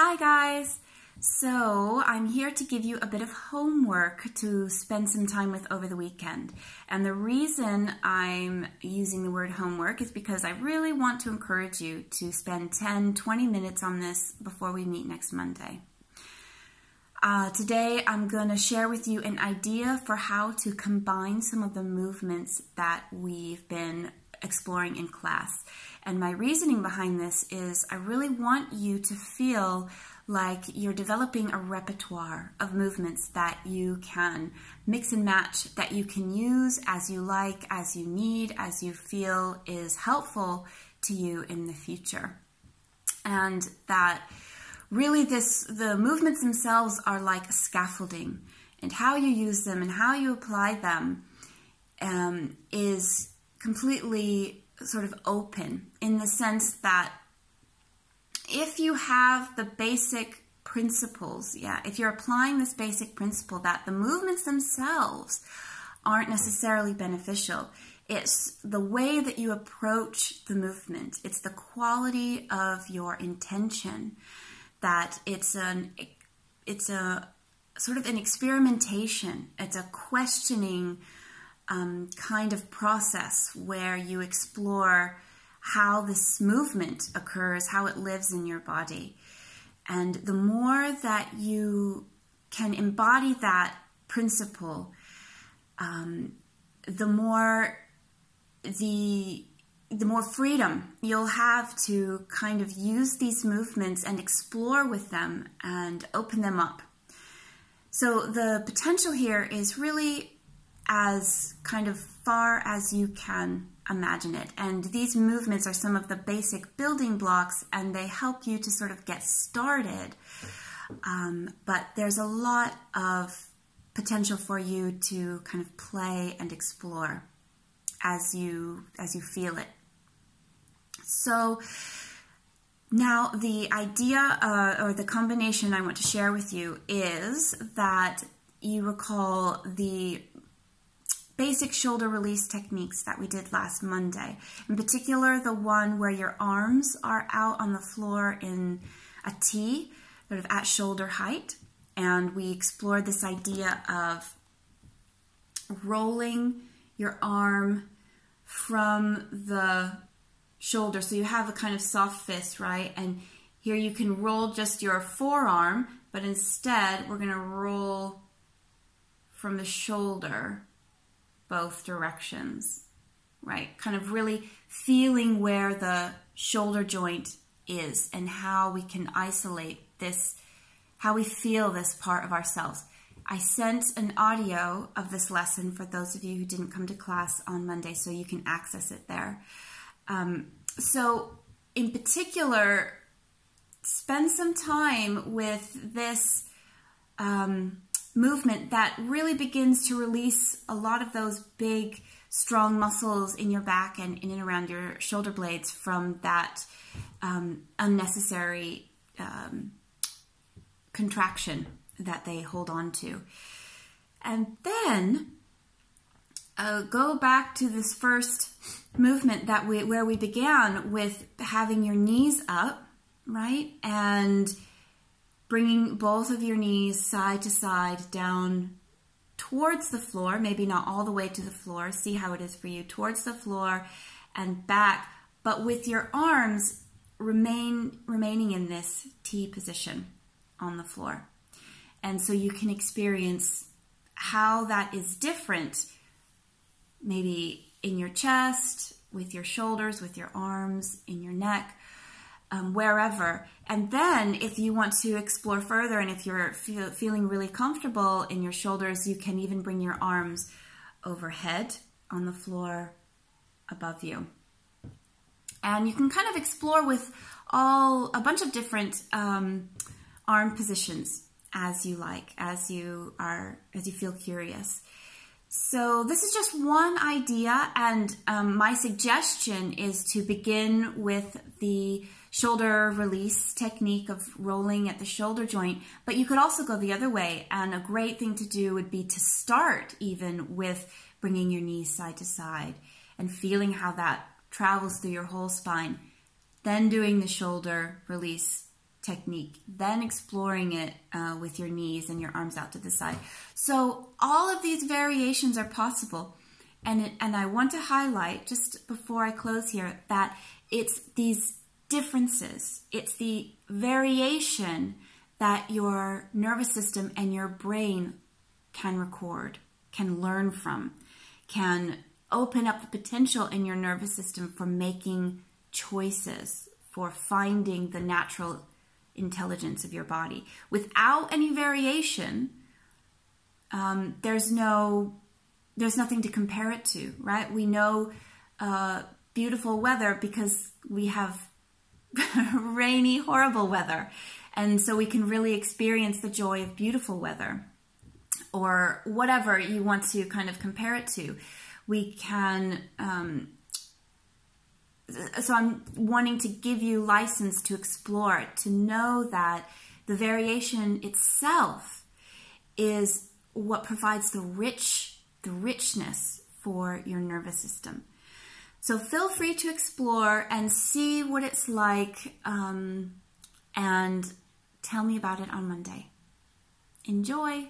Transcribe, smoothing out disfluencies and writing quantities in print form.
Hi guys! So I'm here to give you a bit of homework to spend some time with over the weekend. And the reason I'm using the word homework is because I really want to encourage you to spend 10-20 minutes on this before we meet next Monday. Today I'm going to share with you an idea for how to combine some of the movements that we've been exploring in class. And my reasoning behind this is I really want you to feel like you're developing a repertoire of movements that you can mix and match, that you can use as you like, as you need, as you feel is helpful to you in the future. And that really the movements themselves are like scaffolding, and how you use them and how you apply them is completely sort of open, in the sense that if you have the basic principles, if you're applying this basic principle that the movements themselves aren't necessarily beneficial, it's the way that you approach the movement, it's the quality of your intention, that it's a sort of an experimentation, it's a questioning kind of process where you explore how this movement occurs, how it lives in your body. And the more that you can embody that principle, the more freedom you'll have to kind of use these movements and explore with them and open them up. So the potential here is really as kind of far as you can imagine it. And these movements are some of the basic building blocks, and they help you to sort of get started. But there's a lot of potential for you to kind of play and explore as you feel it. So now the idea or the combination I want to share with you is that you recall the basic shoulder release techniques that we did last Monday. In particular, the one where your arms are out on the floor in a T, sort of at shoulder height. And we explored this idea of rolling your arm from the shoulder. So you have a kind of soft fist, right? And here you can roll just your forearm, but instead we're going to roll from the shoulder both directions, right? Kind of really feeling where the shoulder joint is and how we can isolate this, how we feel this part of ourselves. I sent an audio of this lesson for those of you who didn't come to class on Monday, so you can access it there. So in particular, spend some time with this movement that really begins to release a lot of those big, strong muscles in your back and in and around your shoulder blades from that unnecessary contraction that they hold on to. And then go back to this first movement that where we began with having your knees up, right? And bringing both of your knees side to side down towards the floor, maybe not all the way to the floor, see how it is for you, towards the floor and back, but with your arms remaining in this T position on the floor. And so you can experience how that is different, maybe in your chest, with your shoulders, with your arms, in your neck, wherever. And then if you want to explore further, and if you're feeling really comfortable in your shoulders, you can even bring your arms overhead on the floor above you. And you can kind of explore with a bunch of different arm positions as you like, as you feel curious. So this is just one idea, and my suggestion is to begin with the shoulder release technique of rolling at the shoulder joint, but you could also go the other way, and a great thing to do would be to start even with bringing your knees side to side and feeling how that travels through your whole spine, then doing the shoulder release technique, then exploring it with your knees and your arms out to the side. So all of these variations are possible. And I want to highlight, just before I close here, that it's these differences. It's the variation that your nervous system and your brain can record, can learn from, can open up the potential in your nervous system for making choices, for finding the natural intelligence of your body. Without any variation, there's nothing to compare it to, right? We know beautiful weather because we have rainy, horrible weather. And so we can really experience the joy of beautiful weather, or whatever you want to kind of compare it to. We can, so I'm wanting to give you license to explore, to know that the variation itself is what provides the richness for your nervous system. So feel free to explore and see what it's like, and tell me about it on Monday. Enjoy!